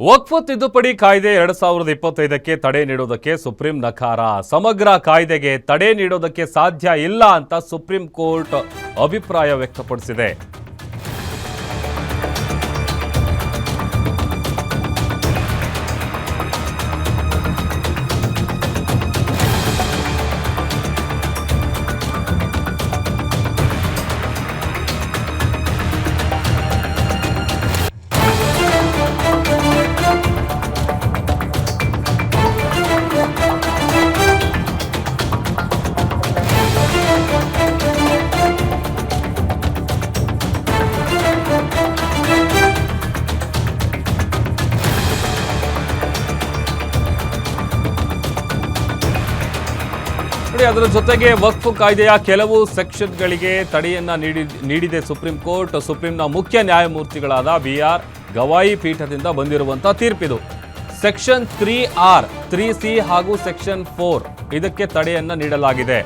ವಕ್ಫ್ ತಿದ್ದುಪಡಿ ಕಾಯ್ದೆ 2025ಕ್ಕೆ ತಡೆ ನೀಡೋದಕ್ಕೆ ಸುಪ್ರೀಂ ನಕಾರ. ಸಮಗ್ರ ಕಾಯ್ದೆಗೆ ತಡೆ ನೀಡೋದಕ್ಕೆ ಸಾಧ್ಯ ಇಲ್ಲ ಅಂತ ಸುಪ್ರೀಂ ಕೋರ್ಟ್ ಅಭಿಪ್ರಾಯ ವ್ಯಕ್ತಪಡಿಸಿದೆ. ಅದರ ಜೊತೆಗೆ ವಕ್ಫ್ ಕಾಯ್ದೆಯ ಕೆಲವು ಸೆಕ್ಷನ್ಗಳಿಗೆ ತಡೆಯನ್ನ ನೀಡಿದೆ ಸುಪ್ರೀಂ ಕೋರ್ಟ್. ಸುಪ್ರೀಂನ ಮುಖ್ಯ ನ್ಯಾಯಮೂರ್ತಿಗಳಾದ BR ಗವಾಯಿ ಪೀಠದಿಂದ ಬಂದಿರುವಂತಹ ತೀರ್ಪಿದು. ಸೆಕ್ಷನ್ 3R, 3C ಹಾಗೂ ಸೆಕ್ಷನ್ 4 ಇದಕ್ಕೆ ತಡೆಯನ್ನ ನೀಡಲಾಗಿದೆ.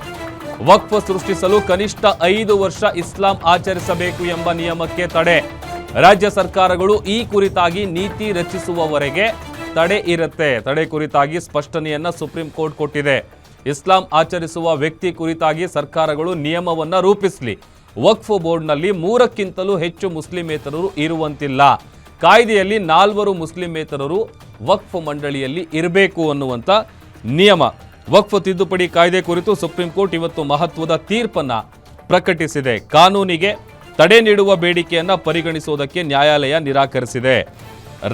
ವಕ್ಫ್ ಸೃಷ್ಟಿಸಲು ಕನಿಷ್ಠ 5 ವರ್ಷ ಇಸ್ಲಾಂ ಆಚರಿಸಬೇಕು ಎಂಬ ನಿಯಮಕ್ಕೆ ತಡೆ. ರಾಜ್ಯ ಸರ್ಕಾರಗಳು ಈ ಕುರಿತಾಗಿ ನೀತಿ ರಚಿಸುವವರೆಗೆ ತಡೆ ಇರುತ್ತೆ. ತಡೆ ಕುರಿತಾಗಿ ಸ್ಪಷ್ಟನೆಯನ್ನ ಸುಪ್ರೀಂ ಕೋರ್ಟ್ ಕೊಟ್ಟಿದೆ. ಇಸ್ಲಾಂ ಆಚರಿಸುವ ವ್ಯಕ್ತಿ ಕುರಿತಾಗಿ ಸರ್ಕಾರಗಳು ನಿಯಮವನ್ನು ರೂಪಿಸಲಿ. ವಕ್ಫ್ ಬೋರ್ಡ್ನಲ್ಲಿ 3ಕ್ಕಿಂತಲೂ ಹೆಚ್ಚು ಮುಸ್ಲಿಮೇತರರು ಇರುವಂತಿಲ್ಲ. ಕಾಯ್ದೆಯಲ್ಲಿ 4 ಮುಸ್ಲಿಮೇತರರು ವಕ್ಫ್ ಮಂಡಳಿಯಲ್ಲಿ ಇರಬೇಕು ಅನ್ನುವಂಥ ನಿಯಮ. ವಕ್ಫ್ ತಿದ್ದುಪಡಿ ಕಾಯ್ದೆ ಕುರಿತು ಸುಪ್ರೀಂ ಕೋರ್ಟ್ ಇವತ್ತು ಮಹತ್ವದ ತೀರ್ಪನ್ನು ಪ್ರಕಟಿಸಿದೆ. ಕಾನೂನಿಗೆ ತಡೆ ನೀಡುವ ಬೇಡಿಕೆಯನ್ನು ಪರಿಗಣಿಸುವುದಕ್ಕೆ ನ್ಯಾಯಾಲಯ ನಿರಾಕರಿಸಿದೆ.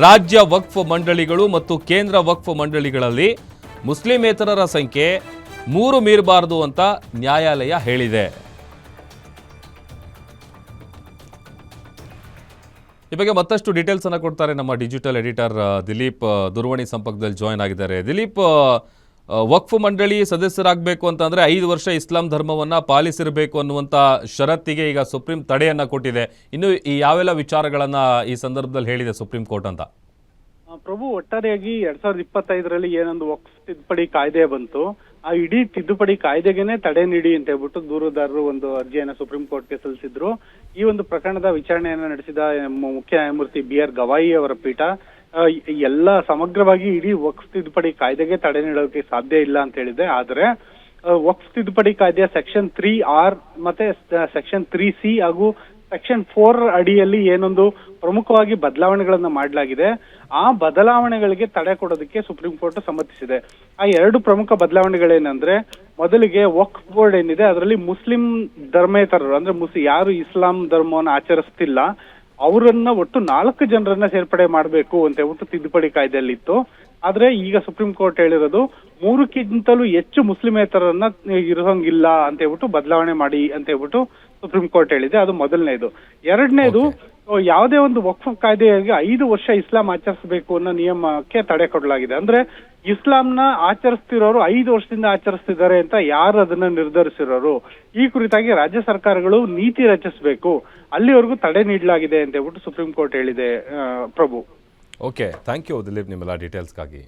ರಾಜ್ಯ ವಕ್ಫ್ ಮಂಡಳಿಗಳು ಮತ್ತು ಕೇಂದ್ರ ವಕ್ಫ್ ಮಂಡಳಿಗಳಲ್ಲಿ ಮುಸ್ಲಿಮೇತರರ ಸಂಖ್ಯೆ 3 ಮೀರಬಾರದು ಅಂತ ನ್ಯಾಯಾಲಯ ಹೇಳಿದೆ. ಈ ಬಗ್ಗೆ ಮತ್ತಷ್ಟು ಡೀಟೇಲ್ಸ್ ಅನ್ನು ಕೊಡ್ತಾರೆ ನಮ್ಮ ಡಿಜಿಟಲ್ ಎಡಿಟರ್ ದಿಲೀಪ್. ದೂರವಾಣಿ ಸಂಪರ್ಕದಲ್ಲಿ ಜಾಯ್ನ್ ಆಗಿದ್ದಾರೆ. ದಿಲೀಪ್, ವಕ್ಫ್ ಮಂಡಳಿ ಸದಸ್ಯರಾಗಬೇಕು ಅಂತಂದ್ರೆ 5 ವರ್ಷ ಇಸ್ಲಾಂ ಧರ್ಮವನ್ನ ಪಾಲಿಸಿರಬೇಕು ಅನ್ನುವಂಥ ಷರತ್ತಿಗೆ ಈಗ ಸುಪ್ರೀಂ ತಡೆಯನ್ನ ಕೊಟ್ಟಿದೆ. ಇನ್ನು ಈ ಯಾವೆಲ್ಲ ವಿಚಾರಗಳನ್ನ ಈ ಸಂದರ್ಭದಲ್ಲಿ ಹೇಳಿದೆ ಸುಪ್ರೀಂ ಕೋರ್ಟ್ ಅಂತ? ಪ್ರಭು, ಒಟ್ಟಾರೆಯಾಗಿ 2025ರಲ್ಲಿ ಏನೊಂದು ವಕ್ಫ್ ತಿದ್ದುಪಡಿ ಕಾಯ್ದೆ ಬಂತು, ಆ ಇಡೀ ತಿದ್ದುಪಡಿ ಕಾಯ್ದೆಗೆನೆ ತಡೆ ನೀಡಿ ಅಂತ ಹೇಳ್ಬಿಟ್ಟು ದೂರುದಾರರು ಒಂದು ಅರ್ಜಿಯನ್ನ ಸುಪ್ರೀಂ ಕೋರ್ಟ್ಗೆ ಸಲ್ಲಿಸಿದ್ರು. ಈ ಒಂದು ಪ್ರಕರಣದ ವಿಚಾರಣೆಯನ್ನ ನಡೆಸಿದ ಮುಖ್ಯ ನ್ಯಾಯಮೂರ್ತಿ BR ಗವಾಯಿ ಅವರ ಪೀಠ ಎಲ್ಲ ಸಮಗ್ರವಾಗಿ ಇಡೀ ವಕ್ಫ್ ತಿದ್ದುಪಡಿ ಕಾಯ್ದೆಗೆ ತಡೆ ನೀಡೋಕೆ ಸಾಧ್ಯ ಇಲ್ಲ ಅಂತ ಹೇಳಿದೆ. ಆದ್ರೆ ವಕ್ಫ್ ತಿದ್ದುಪಡಿ ಕಾಯ್ದೆಯ ಸೆಕ್ಷನ್ 3R ಮತ್ತೆ ಸೆಕ್ಷನ್ 3C ಹಾಗೂ ಸೆಕ್ಷನ್ 4 ಅಡಿಯಲ್ಲಿ ಏನೊಂದು ಪ್ರಮುಖವಾಗಿ ಬದಲಾವಣೆಗಳನ್ನ ಮಾಡಲಾಗಿದೆ, ಆ ಬದಲಾವಣೆಗಳಿಗೆ ತಡೆ ಕೊಡೋದಕ್ಕೆ ಸುಪ್ರೀಂ ಕೋರ್ಟ್ ಸಮ್ಮತಿಸಿದೆ. ಆ 2 ಪ್ರಮುಖ ಬದಲಾವಣೆಗಳೇನಂದ್ರೆ, ಮೊದಲಿಗೆ ವಕ್ಫ್ ಬೋರ್ಡ್ ಏನಿದೆ ಅದರಲ್ಲಿ ಮುಸ್ಲಿಂ ಧರ್ಮೇತರರು ಅಂದ್ರೆ ಯಾರು ಇಸ್ಲಾಂ ಧರ್ಮವನ್ನು ಆಚರಿಸ್ತಿಲ್ಲ ಅವರನ್ನ ಒಟ್ಟು 4 ಜನರನ್ನ ಸೇರ್ಪಡೆ ಮಾಡಬೇಕು ಅಂತ ಹೇಳ್ಬಿಟ್ಟು ತಿದ್ದುಪಡಿ ಕಾಯ್ದೆಯಲ್ಲಿ ಇತ್ತು. ಆದ್ರೆ ಈಗ ಸುಪ್ರೀಂ ಕೋರ್ಟ್ ಹೇಳಿರೋದು 3ಕ್ಕಿಂತಲೂ ಹೆಚ್ಚು ಮುಸ್ಲಿಮೇತರನ್ನ ಇರೋಂಗಿಲ್ಲ ಅಂತ ಹೇಳ್ಬಿಟ್ಟು ಬದಲಾವಣೆ ಮಾಡಿ ಅಂತ ಹೇಳ್ಬಿಟ್ಟು ಸುಪ್ರೀಂ ಕೋರ್ಟ್ ಹೇಳಿದೆ. ಅದು ಮೊದಲನೇದು. ಎರಡನೇದು, ಯಾವುದೇ ಒಂದು ವಕ್ಫ್ ಕಾಯ್ದೆಗೆ 5 ವರ್ಷ ಇಸ್ಲಾಂ ಆಚರಿಸಬೇಕು ಅನ್ನೋ ನಿಯಮಕ್ಕೆ ತಡೆ ಕೊಡಲಾಗಿದೆ. ಅಂದ್ರೆ ಇಸ್ಲಾಂನ ಆಚರಿಸ್ತಿರೋರು 5 ವರ್ಷದಿಂದ ಆಚರಿಸ್ತಿದ್ದಾರೆ ಅಂತ ಯಾರು ಅದನ್ನ ನಿರ್ಧರಿಸಿರೋರು, ಈ ಕುರಿತಾಗಿ ರಾಜ್ಯ ಸರ್ಕಾರಗಳು ನೀತಿ ರಚಿಸಬೇಕು, ಅಲ್ಲಿವರೆಗೂ ತಡೆ ನೀಡಲಾಗಿದೆ ಅಂತ ಹೇಳ್ಬಿಟ್ಟು ಸುಪ್ರೀಂ ಕೋರ್ಟ್ ಹೇಳಿದೆ. ಪ್ರಭು, ಓಕೆ, ಥ್ಯಾಂಕ್ ಯು ದಿಲೀಪ್ ನಿಮ್ಮೆಲ್ಲ ಡೀಟೇಲ್ಸ್ಗಾಗಿ.